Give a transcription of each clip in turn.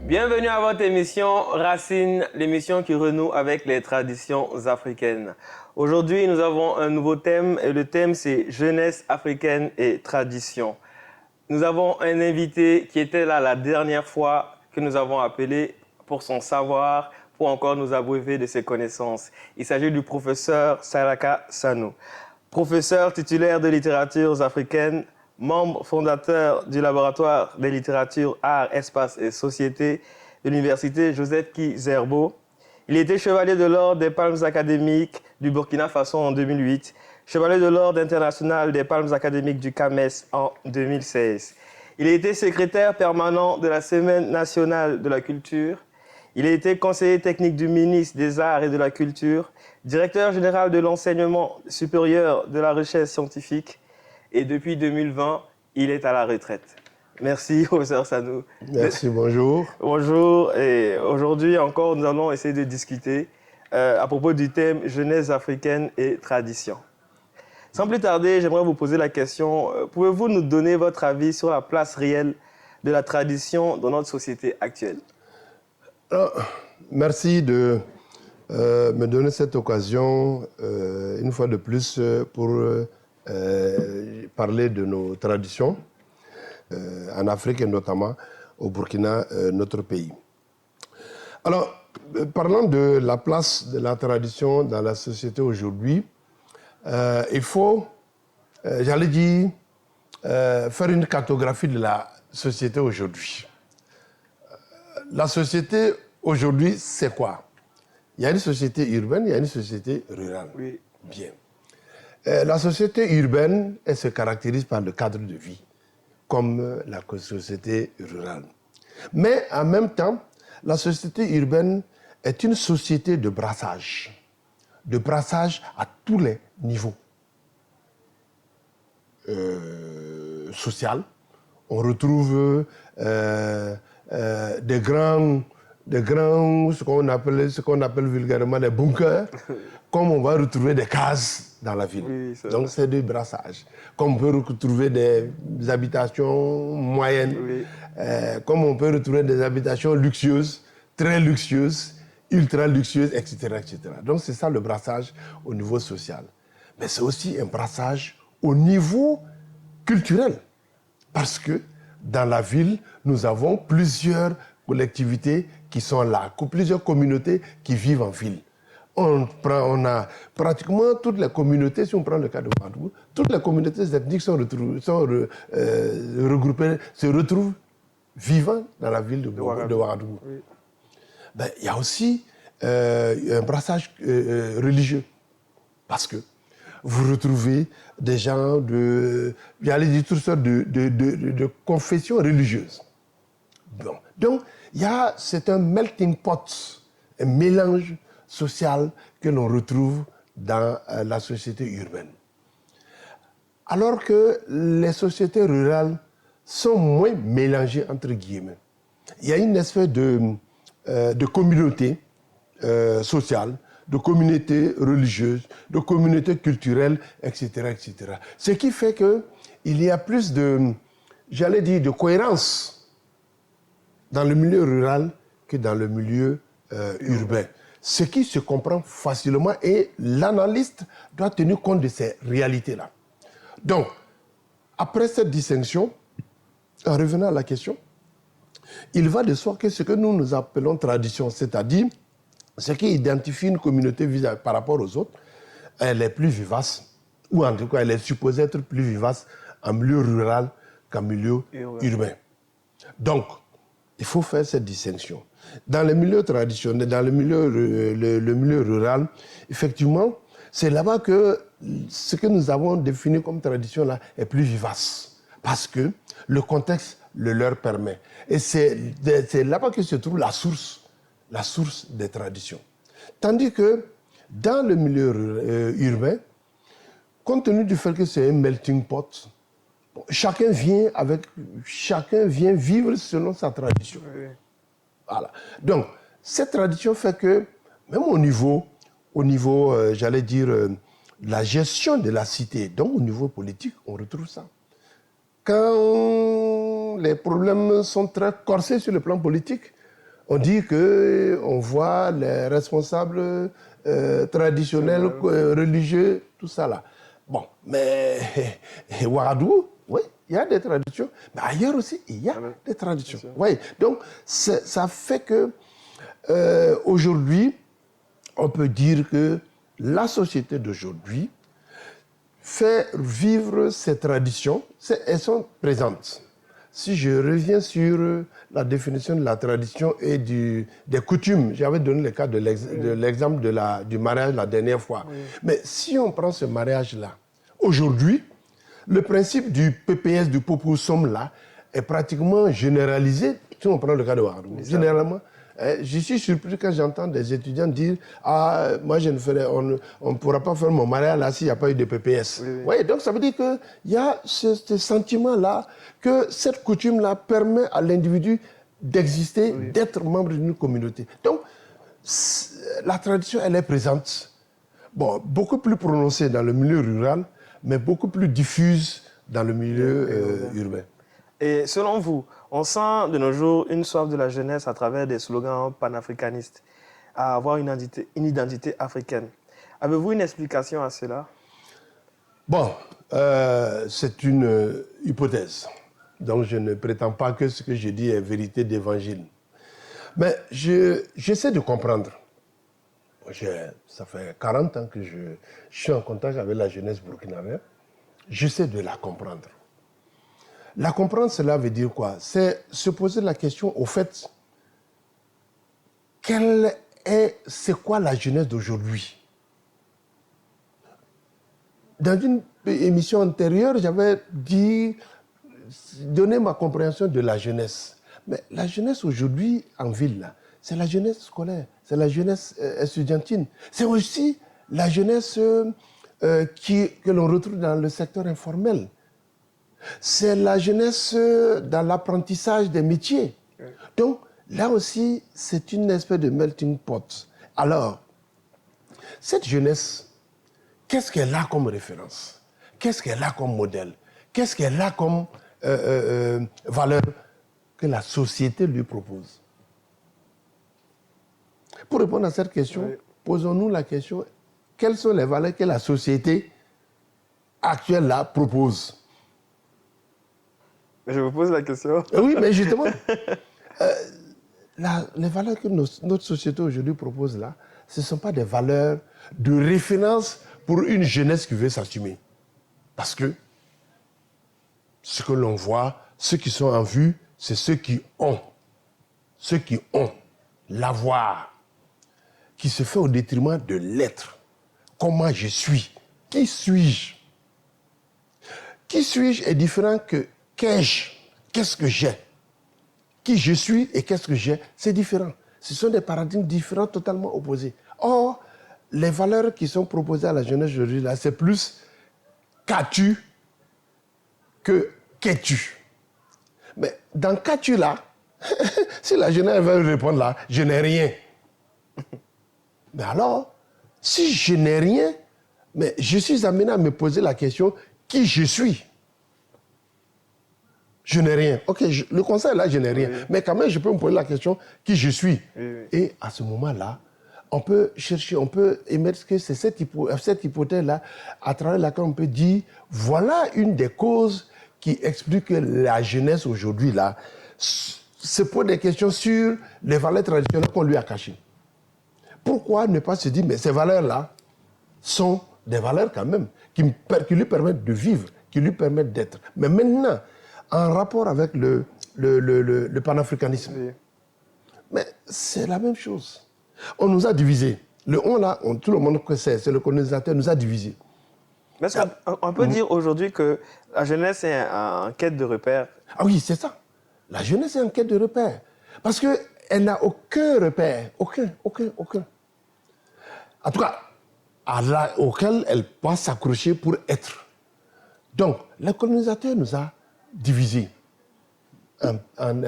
Bienvenue à votre émission Racines, l'émission qui renoue avec les traditions africaines. Aujourd'hui, nous avons un nouveau thème et le thème c'est jeunesse africaine et tradition. Nous avons un invité qui était là la dernière fois que nous avons appelé pour son savoir, pour encore nous abreuver de ses connaissances. Il s'agit du professeur Saraka Sanou, professeur titulaire de littératures africaines, membre fondateur du laboratoire des littératures, arts, espace et société de l'université Joseph Kizerbo. Il était chevalier de l'ordre des Palmes académiques du Burkina Faso en 2008, chevalier de l'ordre international des Palmes académiques du CAMES en 2016. Il a été secrétaire permanent de la Semaine nationale de la culture. Il a été conseiller technique du ministre des Arts et de la Culture, directeur général de l'enseignement supérieur de la recherche scientifique. Et depuis 2020, il est à la retraite. Merci, professeur Sanou. Merci, bonjour. Bonjour. Et aujourd'hui encore, nous allons essayer de discuter à propos du thème jeunesse africaine et tradition. Sans plus tarder, j'aimerais vous poser la question, pouvez-vous nous donner votre avis sur la place réelle de la tradition dans notre société actuelle? Alors, merci de me donner cette occasion, une fois de plus, pour parler de nos traditions en Afrique et notamment au Burkina, notre pays. Alors, parlant de la place de la tradition dans la société aujourd'hui, il faut, j'allais dire, faire une cartographie de la société aujourd'hui. La société aujourd'hui, c'est quoi? Il y a une société urbaine, il y a une société rurale. Oui. Bien. La société urbaine, elle se caractérise par le cadre de vie, comme la société rurale. Mais en même temps, la société urbaine est une société de brassage à tous les niveaux. Social, on retrouve des grands, ce qu'on appelle vulgairement des bunkers, comme on va retrouver des cases dans la ville. Oui, donc c'est du brassage. Comme on peut retrouver des habitations moyennes, Oui. comme on peut retrouver des habitations luxueuses, très luxueuses, ultra luxueuses, etc., etc. Donc c'est ça le brassage au niveau social. Mais c'est aussi un brassage au niveau culturel. Parce que dans la ville, nous avons plusieurs collectivités qui sont là, plusieurs communautés qui vivent en ville. On a pratiquement toutes les communautés, si on prend le cas de Ouagadougou, toutes les communautés ethniques sont regroupées, se retrouvent vivant dans la ville de Ouagadougou. Oui. Ben, il y a aussi un brassage religieux. Parce que vous retrouvez des gens j'allais dire toutes sortes de confessions religieuses. Bon. Donc, c'est un melting pot, un mélange social que l'on retrouve dans la société urbaine. Alors que les sociétés rurales sont moins mélangées, entre guillemets. Il y a une espèce de communauté sociale, de communautés religieuses, de communautés culturelles, etc., etc. Ce qui fait qu'il y a plus de cohérence dans le milieu rural que dans le milieu urbain. Ce qui se comprend facilement et l'analyste doit tenir compte de ces réalités-là. Donc, après cette distinction, en revenant à la question, il va de soi que ce que nous appelons tradition, c'est-à-dire ce qui identifie une communauté par rapport aux autres, elle est plus vivace, ou en tout cas, elle est supposée être plus vivace en milieu rural qu'en milieu urbain. Donc, il faut faire cette distinction. Dans le milieu traditionnel, dans le milieu rural, effectivement, c'est là-bas que ce que nous avons défini comme tradition là est plus vivace, parce que le contexte le leur permet. Et c'est là-bas que se trouve la source des traditions. Tandis que dans le milieu urbain, compte tenu du fait que c'est un melting pot, chacun vient vivre selon sa tradition. Oui. Voilà. Donc, cette tradition fait que, même au niveau j'allais dire, la gestion de la cité, donc au niveau politique, on retrouve ça. Quand les problèmes sont très corsés sur le plan politique, On dit qu'on voit les responsables traditionnels, religieux, tout ça là. Bon, mais Ouagadougou, oui, il y a des traditions, mais ailleurs aussi, il y a des traditions. Oui, donc ça fait que aujourd'hui, on peut dire que la société d'aujourd'hui fait vivre ces traditions, elles sont présentes. Si je reviens sur la définition de la tradition et des coutumes, j'avais donné le cas de l'exemple du mariage la dernière fois. Oui. Mais si on prend ce mariage-là, aujourd'hui, le principe du PPS, du Popoussom là, est pratiquement généralisé. Si on prend le cas de Ouagadougou, généralement, je suis surpris quand j'entends des étudiants dire « Ah, moi je ne ferai, on ne pourra pas faire mon mariage là s'il n'y a pas eu de PPS. Oui, oui. » Ouais, donc ça veut dire qu'il y a ce sentiment-là que cette coutume-là permet à l'individu d'exister, oui, d'être membre d'une communauté. Donc, la tradition, elle est présente. Bon, beaucoup plus prononcée dans le milieu rural, mais beaucoup plus diffuse dans le milieu urbain. Et selon vous, on sent de nos jours une soif de la jeunesse à travers des slogans panafricanistes, à avoir une identité africaine. Avez-vous une explication à cela? Bon, c'est une hypothèse. Donc je ne prétends pas que ce que je dis est vérité d'évangile. Mais j'essaie de comprendre. Ça fait 40 ans que je suis en contact avec la jeunesse burkinabé. J'essaie de la comprendre. La comprendre, cela veut dire quoi? C'est se poser la question, au fait, c'est quoi la jeunesse d'aujourd'hui? Dans une émission antérieure, j'avais donné ma compréhension de la jeunesse. Mais la jeunesse aujourd'hui en ville, c'est la jeunesse scolaire, c'est la jeunesse estudiantine. C'est aussi la jeunesse que l'on retrouve dans le secteur informel. C'est la jeunesse dans l'apprentissage des métiers. Donc, là aussi, c'est une espèce de melting pot. Alors, cette jeunesse, qu'est-ce qu'elle a comme référence? Qu'est-ce qu'elle a comme modèle? Qu'est-ce qu'elle a comme valeur que la société lui propose? Pour répondre à cette question, posons-nous la question, quelles sont les valeurs que la société actuelle là propose? Je vous pose la question. Oui, mais justement, les valeurs que notre société aujourd'hui propose là, ce ne sont pas des valeurs de référence pour une jeunesse qui veut s'assumer. Parce que ce que l'on voit, ceux qui sont en vue, c'est ceux qui ont. Ceux qui ont l'avoir, qui se fait au détriment de l'être. Comment je suis? Qui suis-je? Qui suis-je est différent que qu'ai-je? Qu'est-ce que j'ai? Qui je suis et qu'est-ce que j'ai? C'est différent. Ce sont des paradigmes différents, totalement opposés. Or, les valeurs qui sont proposées à la jeunesse aujourd'hui, là, c'est plus qu'as-tu que qu'es-tu. Mais dans qu'as-tu là, si la jeunesse veut répondre là, je n'ai rien. Mais alors, si je n'ai rien, mais je suis amené à me poser la question, qui je suis? Je n'ai rien. Ok, le conseil là, je n'ai rien. Oui. Mais quand même, je peux me poser la question, qui je suis? Oui. Et à ce moment-là, on peut chercher, on peut émettre que c'est cette hypothèse-là, à travers laquelle on peut dire, voilà une des causes qui explique que la jeunesse aujourd'hui là se pose des questions sur les valeurs traditionnelles qu'on lui a cachées. Pourquoi ne pas se dire, mais ces valeurs-là sont des valeurs quand même qui lui permettent de vivre, qui lui permettent d'être. Mais maintenant, en rapport avec le panafricanisme. Oui. Mais c'est la même chose. On nous a divisés. Le on là, tout le monde sait, c'est le colonisateur nous a divisés. Mais on peut dire aujourd'hui que la jeunesse est en quête de repères. Ah oui, c'est ça. La jeunesse est en quête de repères. Parce qu'elle n'a aucun repère. Aucun. En tout cas, auquel elle peut s'accrocher pour être. Donc, le colonisateur nous a divisés en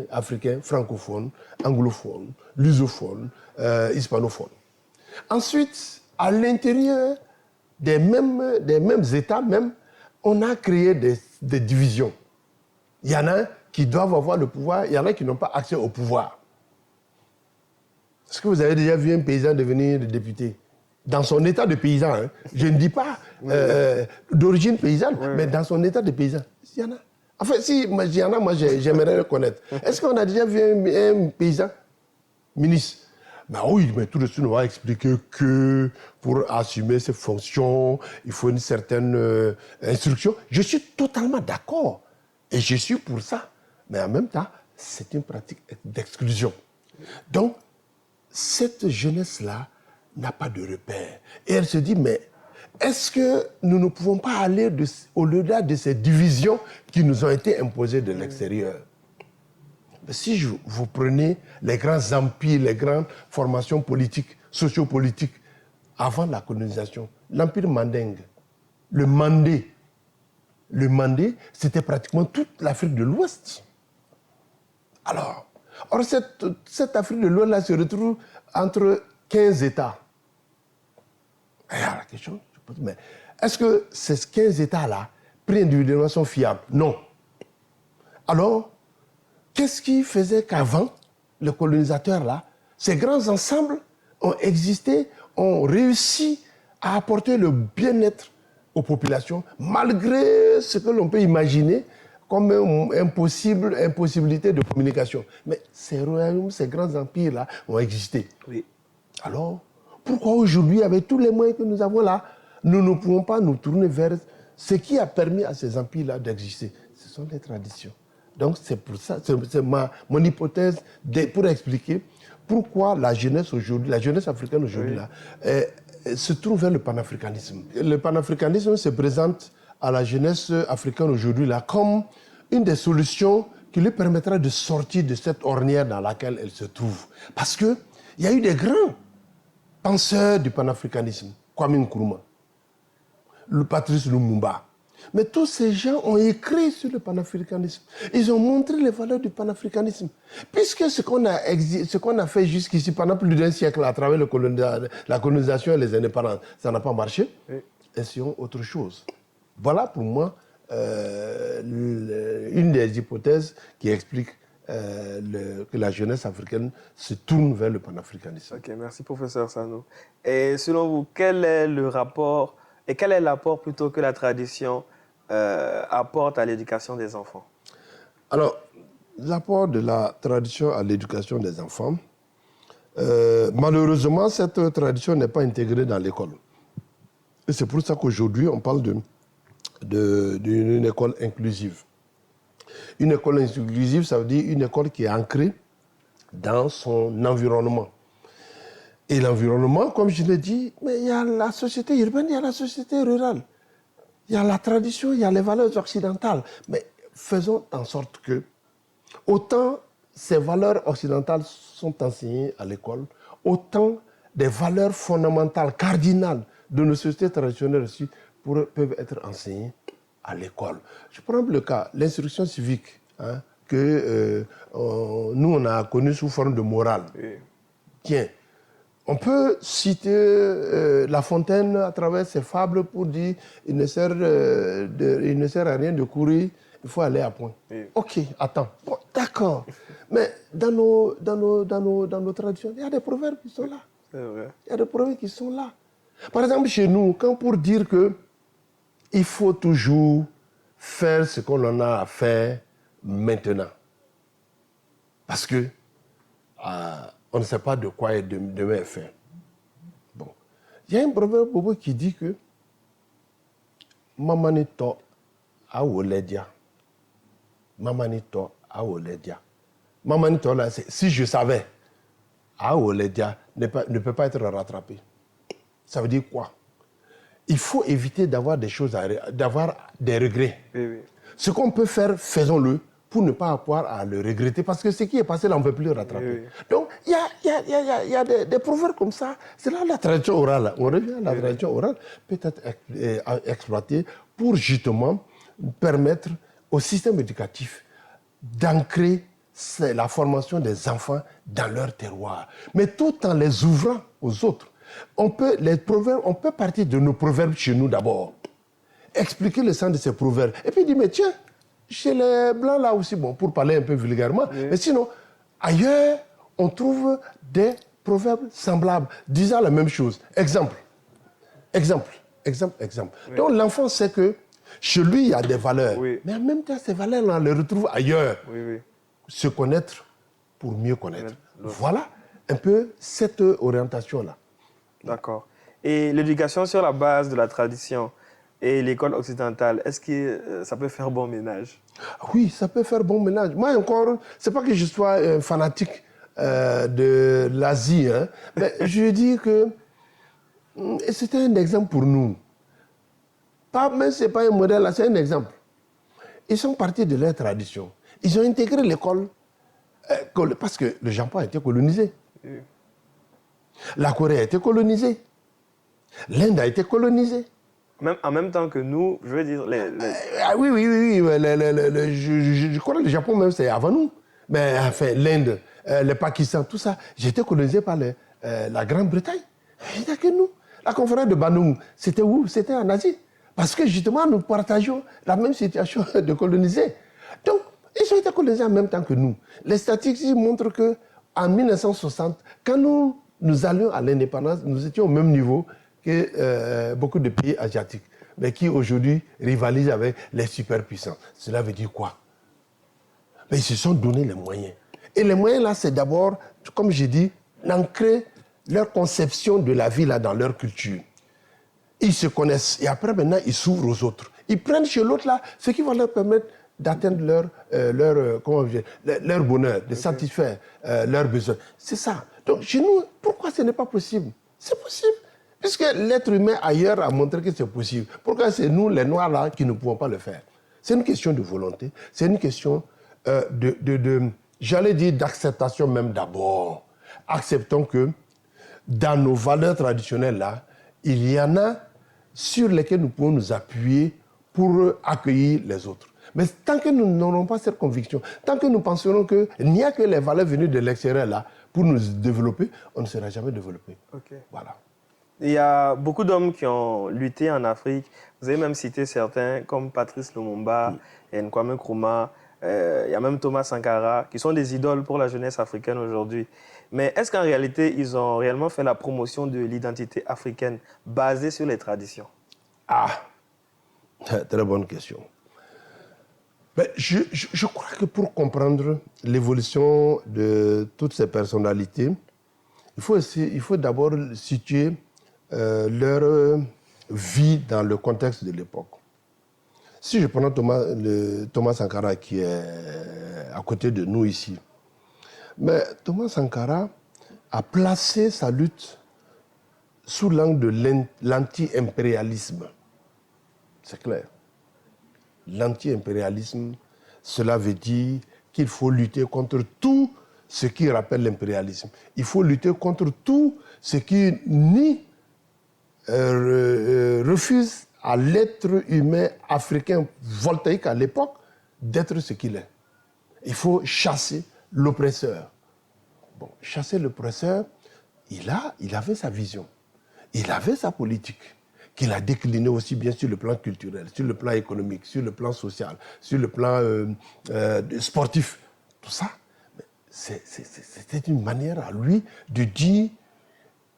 africains, francophones, anglophones, lusophones, hispanophones. Ensuite, à l'intérieur des mêmes États, on a créé des divisions. Il y en a qui doivent avoir le pouvoir, il y en a qui n'ont pas accès au pouvoir. Est-ce que vous avez déjà vu un paysan devenir député? Dans son état de paysan, hein. Je ne dis pas d'origine paysanne, mais dans son état de paysan. Il y en a. Enfin, si il y en a, moi j'aimerais le connaître. Est-ce qu'on a déjà vu un paysan ministre? Ben oui, mais tout de suite, on va expliquer que pour assumer ses fonctions, il faut une certaine instruction. Je suis totalement d'accord. Et je suis pour ça. Mais en même temps, c'est une pratique d'exclusion. Donc, cette jeunesse-là n'a pas de repère. Et elle se dit, mais est-ce que nous ne pouvons pas aller au-delà de ces divisions qui nous ont été imposées de l'extérieur? Si vous prenez les grands empires, les grandes formations politiques, sociopolitiques, avant la colonisation, l'empire mandingue, le Mandé, c'était pratiquement toute l'Afrique de l'Ouest. Alors, cette Afrique de l'Ouest-là se retrouve entre 15 États. Et alors, la question, je pose, mais est-ce que ces 15 États-là, pris individuellement, sont fiables? Non. Alors, qu'est-ce qui faisait qu'avant, les colonisateurs-là, ces grands ensembles ont existé, ont réussi à apporter le bien-être aux populations, malgré ce que l'on peut imaginer comme une impossibilité de communication. Mais ces royaumes, ces grands empires-là ont existé. Oui. Alors, pourquoi aujourd'hui, avec tous les moyens que nous avons là, nous ne pouvons pas nous tourner vers ce qui a permis à ces empires-là d'exister? Ce sont les traditions. Donc, c'est pour ça, c'est mon hypothèse pour expliquer pourquoi la jeunesse aujourd'hui, la jeunesse africaine aujourd'hui, là, se tourne vers le panafricanisme. Le panafricanisme se présente à la jeunesse africaine aujourd'hui là comme une des solutions qui lui permettra de sortir de cette ornière dans laquelle elle se trouve. Parce qu'il y a eu des grands penseurs du panafricanisme, Kwame Nkrumah, le Patrice Lumumba. Mais tous ces gens ont écrit sur le panafricanisme. Ils ont montré les valeurs du panafricanisme. Puisque ce qu'on a fait jusqu'ici pendant plus d'un siècle à travers la colonisation et les indépendances, ça n'a pas marché, essayons autre chose. Voilà pour moi une des hypothèses qui explique que la jeunesse africaine se tourne vers le panafricanisme. Ok, merci professeur Sano. Et selon vous, quel est le rapport et quel est l'apport plutôt que la tradition apporte à l'éducation des enfants? Alors, l'apport de la tradition à l'éducation des enfants, malheureusement, cette tradition n'est pas intégrée dans l'école. Et c'est pour ça qu'aujourd'hui, on parle d'une école inclusive. Une école inclusive, ça veut dire une école qui est ancrée dans son environnement. Et l'environnement, comme je l'ai dit, mais il y a la société urbaine, il y a la société rurale. Il y a la tradition, il y a les valeurs occidentales. Mais faisons en sorte que, autant ces valeurs occidentales sont enseignées à l'école, autant des valeurs fondamentales, cardinales de nos sociétés traditionnelles aussi peuvent être enseignées à l'école. Je prends le cas, l'instruction civique, hein, que nous, on a connu sous forme de morale. Oui. Tiens, on peut citer La Fontaine à travers ses fables pour dire il ne sert à rien de courir, il faut aller à point. Oui. Ok, attends. Bon, d'accord. Mais dans nos traditions, il y a des proverbes qui sont là. C'est vrai. Il y a des proverbes qui sont là. Par exemple, chez nous, quand pour dire que il faut toujours faire ce qu'on en a à faire maintenant. Parce que on ne sait pas de quoi demain est fait. Bon. Il y a un proverbe qui dit que Mamanito awoledia. Mamanito awoledia. Mamanito, là, si je savais, awoledia ne peut pas être rattrapé. Ça veut dire quoi? Il faut éviter d'avoir des choses, d'avoir des regrets. Oui, oui. Ce qu'on peut faire, faisons-le pour ne pas avoir à le regretter. Parce que ce qui est passé là, on ne peut plus le rattraper. Oui, oui. Donc, il y a des proverbes comme ça. C'est là la tradition orale. On revient à la tradition orale, peut-être exploitée pour justement permettre au système éducatif d'ancrer la formation des enfants dans leur terroir. Mais tout en les ouvrant aux autres. On peut partir de nos proverbes chez nous d'abord. Expliquer le sens de ces proverbes. Et puis dire, mais tiens, chez les Blancs là aussi, bon, pour parler un peu vulgairement, oui. Mais sinon, ailleurs, on trouve des proverbes semblables, disant la même chose. Exemple. Oui. Donc l'enfant sait que chez lui, il y a des valeurs. Oui. Mais en même temps, ces valeurs-là, on les retrouve ailleurs. Oui. Se connaître pour mieux connaître. Voilà un peu cette orientation-là. D'accord. Et l'éducation sur la base de la tradition et l'école occidentale, est-ce que ça peut faire bon ménage? Oui, ça peut faire bon ménage. Moi encore, c'est pas que je sois un fanatique de l'Asie, hein, mais je dis que c'était un exemple pour nous. Mais ce n'est pas un modèle, c'est un exemple. Ils sont partis de leur tradition. Ils ont intégré l'école parce que le Japon a été colonisé. Oui. La Corée a été colonisée. L'Inde a été colonisée. Même, en même temps que nous, je veux dire... Oui. Je crois que le Japon même, c'est avant nous. Mais enfin, l'Inde, le Pakistan, tout ça, j'ai été colonisé par la Grande-Bretagne. Il n'y a que nous. La conférence de Bandung, c'était où? C'était en Asie. Parce que justement, nous partageons la même situation de colonisés. Donc, ils ont été colonisés en même temps que nous. Les statistiques montrent qu'en 1960, quand nous allions à l'indépendance, nous étions au même niveau que beaucoup de pays asiatiques, mais qui aujourd'hui rivalisent avec les superpuissants. Cela veut dire quoi? Mais ils se sont donné les moyens. Et les moyens là, c'est d'abord, comme j'ai dit, d'ancrer leur conception de la vie là dans leur culture. Ils se connaissent et après maintenant, ils s'ouvrent aux autres. Ils prennent chez l'autre là ce qui va leur permettre d'atteindre leur bonheur, de satisfaire leurs besoins. C'est ça. Donc chez nous, pourquoi ce n'est pas possible? C'est possible. Puisque l'être humain ailleurs a montré que c'est possible. Pourquoi c'est nous, les Noirs, là, qui ne pouvons pas le faire? C'est une question de volonté. C'est une question j'allais dire, d'acceptation même d'abord. Acceptons que dans nos valeurs traditionnelles, là, il y en a sur lesquelles nous pouvons nous appuyer pour accueillir les autres. Mais tant que nous n'aurons pas cette conviction, tant que nous penserons qu'il n'y a que les valeurs venues de l'extérieur là pour nous développer, on ne sera jamais développé. Okay. Voilà. Il y a beaucoup d'hommes qui ont lutté en Afrique. Vous avez même cité certains comme Patrice Lumumba, Kwame Nkrumah, il y a même Thomas Sankara, qui sont des idoles pour la jeunesse africaine aujourd'hui. Mais est-ce qu'en réalité, ils ont réellement fait la promotion de l'identité africaine basée sur les traditions? Ah, très bonne question. Mais je crois que pour comprendre l'évolution de toutes ces personnalités, il faut d'abord situer leur vie dans le contexte de l'époque. Si je prends Thomas Sankara qui est à côté de nous ici, mais Thomas Sankara a placé sa lutte sous l'angle de l'anti-impérialisme. C'est clair. L'anti-impérialisme, cela veut dire qu'il faut lutter contre tout ce qui rappelle l'impérialisme. Il faut lutter contre tout ce qui refuse à l'être humain africain voltaïque à l'époque d'être ce qu'il est. Il faut chasser l'oppresseur. Bon, chasser l'oppresseur, il avait sa vision, il avait sa politique, qu'il a déclinée aussi bien sur le plan culturel, sur le plan économique, sur le plan social, sur le plan sportif. Tout ça, c'était une manière à lui de dire,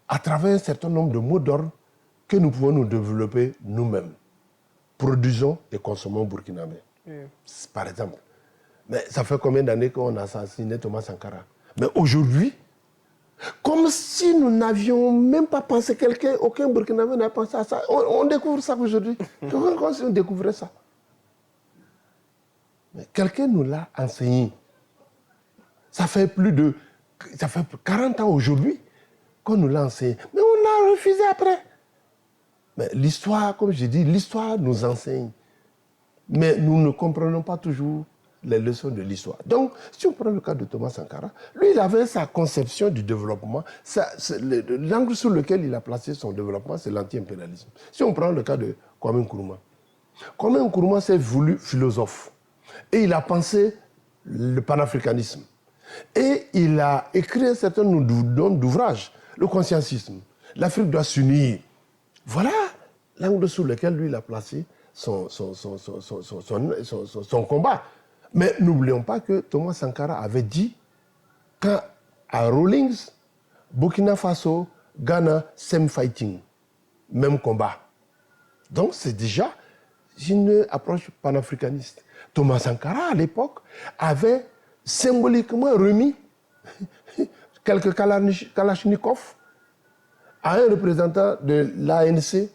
à travers un certain nombre de mots d'ordre, que nous pouvons nous développer nous-mêmes. Produisons et consommons burkinabé. Par exemple. Mais ça fait combien d'années qu'on a assassiné Thomas Sankara? Mais aujourd'hui, comme si nous n'avions même pas pensé, aucun Burkinabé n'a pensé à ça. On découvre ça aujourd'hui. Comme si on découvrait ça. Mais quelqu'un nous l'a enseigné. Ça fait 40 ans aujourd'hui qu'on nous l'a enseigné. Mais on l'a refusé après. Mais l'histoire, comme je dis, l'histoire nous enseigne. Mais nous ne comprenons pas toujours les leçons de l'histoire. Donc, si on prend le cas de Thomas Sankara, lui, il avait sa conception du développement. L'angle sur lequel il a placé son développement, c'est l'anti-impérialisme. Si on prend le cas de Kwame Nkrumah, Kwame Nkrumah s'est voulu philosophe. Et il a pensé le panafricanisme. Et il a écrit un certain nombre d'ouvrages. Le conscientisme. L'Afrique doit s'unir. Voilà l'angle sur lequel lui, il a placé son combat. Mais n'oublions pas que Thomas Sankara avait dit, quand à Rawlings, Burkina Faso, Ghana, same fighting, même combat. Donc c'est déjà une approche panafricaniste. Thomas Sankara, à l'époque, avait symboliquement remis quelques kalachnikovs à un représentant de l'ANC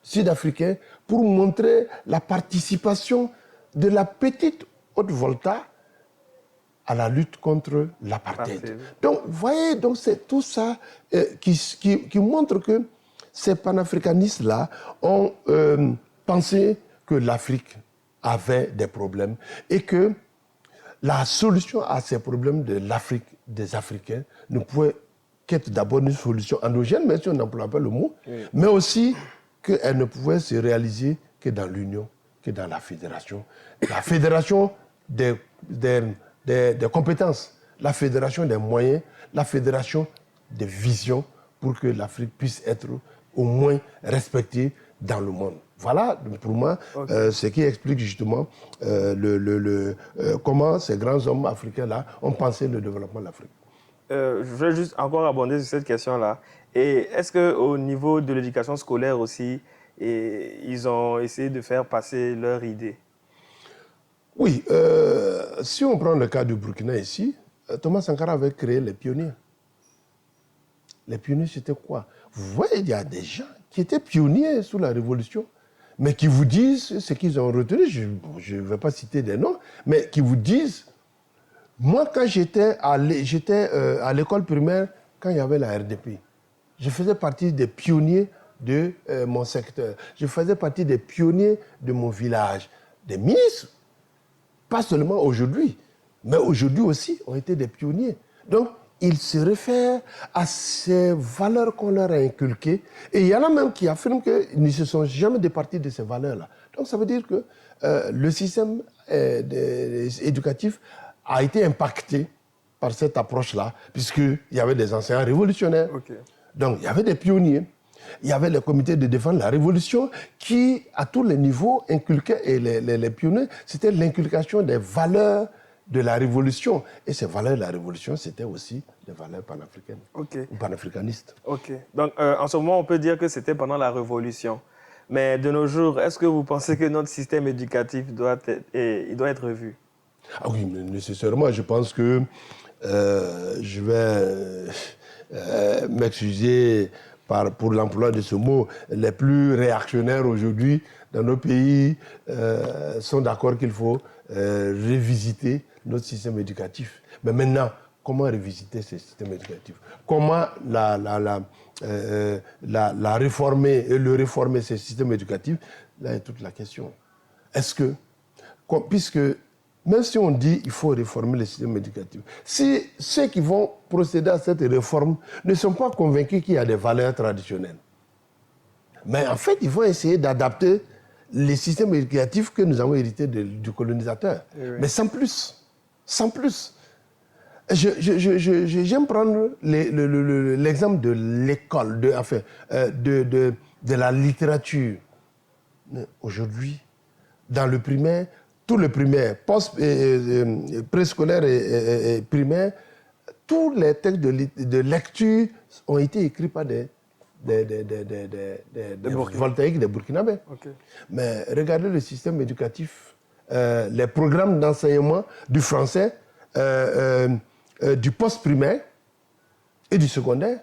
sud-africain pour montrer la participation de la petite Haute-Volta à la lutte contre l'apartheid. Donc, vous voyez, donc c'est tout ça qui montre que ces panafricanistes-là ont pensé que l'Afrique avait des problèmes et que la solution à ces problèmes de l'Afrique, des Africains, ne pouvait qu'être d'abord une solution endogène, même si on n'emploie pas le mot, mais aussi qu'elle ne pouvait se réaliser que dans l'union, que dans la fédération. La fédération des compétences, la fédération des moyens, la fédération des visions pour que l'Afrique puisse être au moins respectée dans le monde. Voilà, pour moi, ce qui explique justement comment ces grands hommes africains-là ont pensé le développement de l'Afrique. Je voulais juste encore abonder sur cette question-là. Et est-ce qu'au niveau de l'éducation scolaire aussi, ils ont essayé de faire passer leur idée? Oui, si on prend le cas du Burkina ici, Thomas Sankara avait créé les pionniers. Les pionniers, c'était quoi? Vous voyez, il y a des gens qui étaient pionniers sous la Révolution, mais qui vous disent ce qu'ils ont retenu, je ne vais pas citer des noms, mais qui vous disent, moi quand j'étais à l'école primaire, quand il y avait la RDP, je faisais partie des pionniers de mon secteur, je faisais partie des pionniers de mon village, des ministres, pas seulement aujourd'hui, mais aujourd'hui aussi ont été des pionniers. Donc, ils se réfèrent à ces valeurs qu'on leur a inculquées. Et il y en a même qui affirment qu'ils ne se sont jamais départis de ces valeurs-là. Donc ça veut dire que le système éducatif a été impacté par cette approche-là, puisqu'il y avait des enseignants révolutionnaires. Okay. Donc il y avait des pionniers. Il y avait le comité de défense de la Révolution qui, à tous les niveaux, inculquait, et les pionniers, c'était l'inculcation des valeurs de la Révolution. Et ces valeurs de la Révolution, c'était aussi des valeurs panafricaines, ou panafricanistes. Ok. Donc, en ce moment, on peut dire que c'était pendant la Révolution. Mais de nos jours, est-ce que vous pensez que notre système éducatif doit être revu? Ah oui, mais nécessairement. Je pense que je vais m'excuser pour l'emploi de ce mot. Les plus réactionnaires aujourd'hui dans nos pays sont d'accord qu'il faut revisiter notre système éducatif. Mais maintenant, comment revisiter ce système éducatif? Comment la réformer et le réformer, ce système éducatif? Là est toute la question. Est-ce que, puisque même si on dit qu'il faut réformer le système éducatif, si ceux qui vont procéder à cette réforme ne sont pas convaincus qu'il y a des valeurs traditionnelles, mais en fait, ils vont essayer d'adapter les systèmes éducatifs que nous avons hérités du colonisateur. Oui. Mais sans plus. Sans plus. J'aime prendre l'exemple de l'école, de la littérature. Aujourd'hui, dans le primaire, tout le primaire, préscolaire et primaire, tous les textes de lecture ont été écrits par des voltaïques, des Burkinabés. Okay. Mais regardez le système éducatif, les programmes d'enseignement du français, du post-primaire et du secondaire,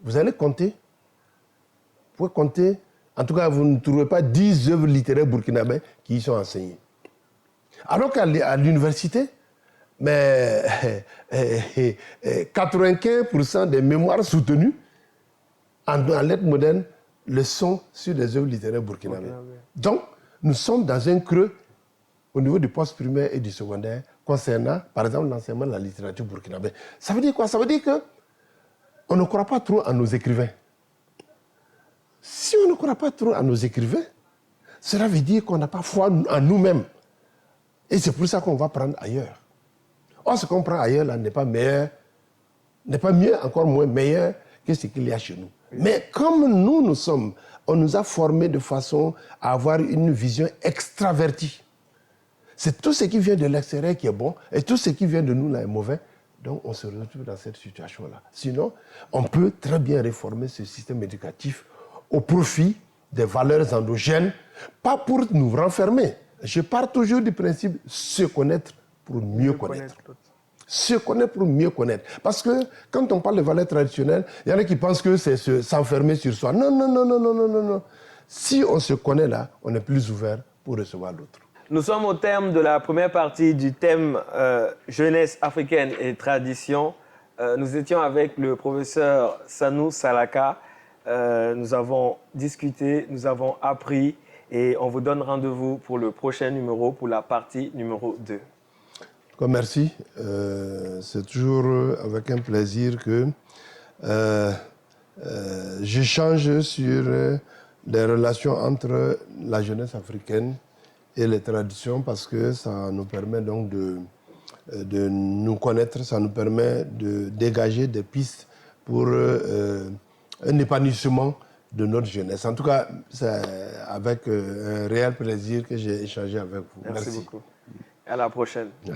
vous allez compter. Vous pouvez compter, en tout cas, vous ne trouverez pas 10 œuvres littéraires burkinabées qui y sont enseignées. Alors qu'à l'université, mais 95% des mémoires soutenues en lettres modernes le sont sur des œuvres littéraires burkinabées. Donc, nous sommes dans un creux au niveau du post-primaire et du secondaire concernant, par exemple, l'enseignement de la littérature burkinabé. Ça veut dire quoi? Ça veut dire qu'on ne croit pas trop à nos écrivains. Si on ne croit pas trop à nos écrivains, cela veut dire qu'on n'a pas foi en nous-mêmes. Et c'est pour ça qu'on va prendre ailleurs. Or, ce qu'on prend ailleurs, là, n'est pas meilleur, n'est pas mieux, encore moins meilleur que ce qu'il y a chez nous. Oui. Mais comme nous sommes, on nous a formés de façon à avoir une vision extravertie. C'est tout ce qui vient de l'extérieur qui est bon et tout ce qui vient de nous là est mauvais. Donc, on se retrouve dans cette situation-là. Sinon, on peut très bien réformer ce système éducatif au profit des valeurs endogènes, pas pour nous renfermer. Je pars toujours du principe se connaître pour mieux connaître. Se connaître pour mieux connaître. Parce que quand on parle de valeurs traditionnelles, il y en a qui pensent que c'est s'enfermer sur soi. Non, non, non, non, non, non, non, non. Si on se connaît là, on est plus ouvert pour recevoir l'autre. Nous sommes au terme de la première partie du thème jeunesse africaine et tradition. Nous étions avec le professeur Sanou Salaka. Nous avons discuté, nous avons appris et on vous donne rendez-vous pour le prochain numéro, pour la partie numéro 2. Merci. C'est toujours avec un plaisir que j'échange sur les relations entre la jeunesse africaine et les traditions parce que ça nous permet donc de nous connaître, ça nous permet de dégager des pistes pour un épanouissement de notre jeunesse. En tout cas, c'est avec un réel plaisir que j'ai échangé avec vous. Merci beaucoup. À la prochaine. Ouais.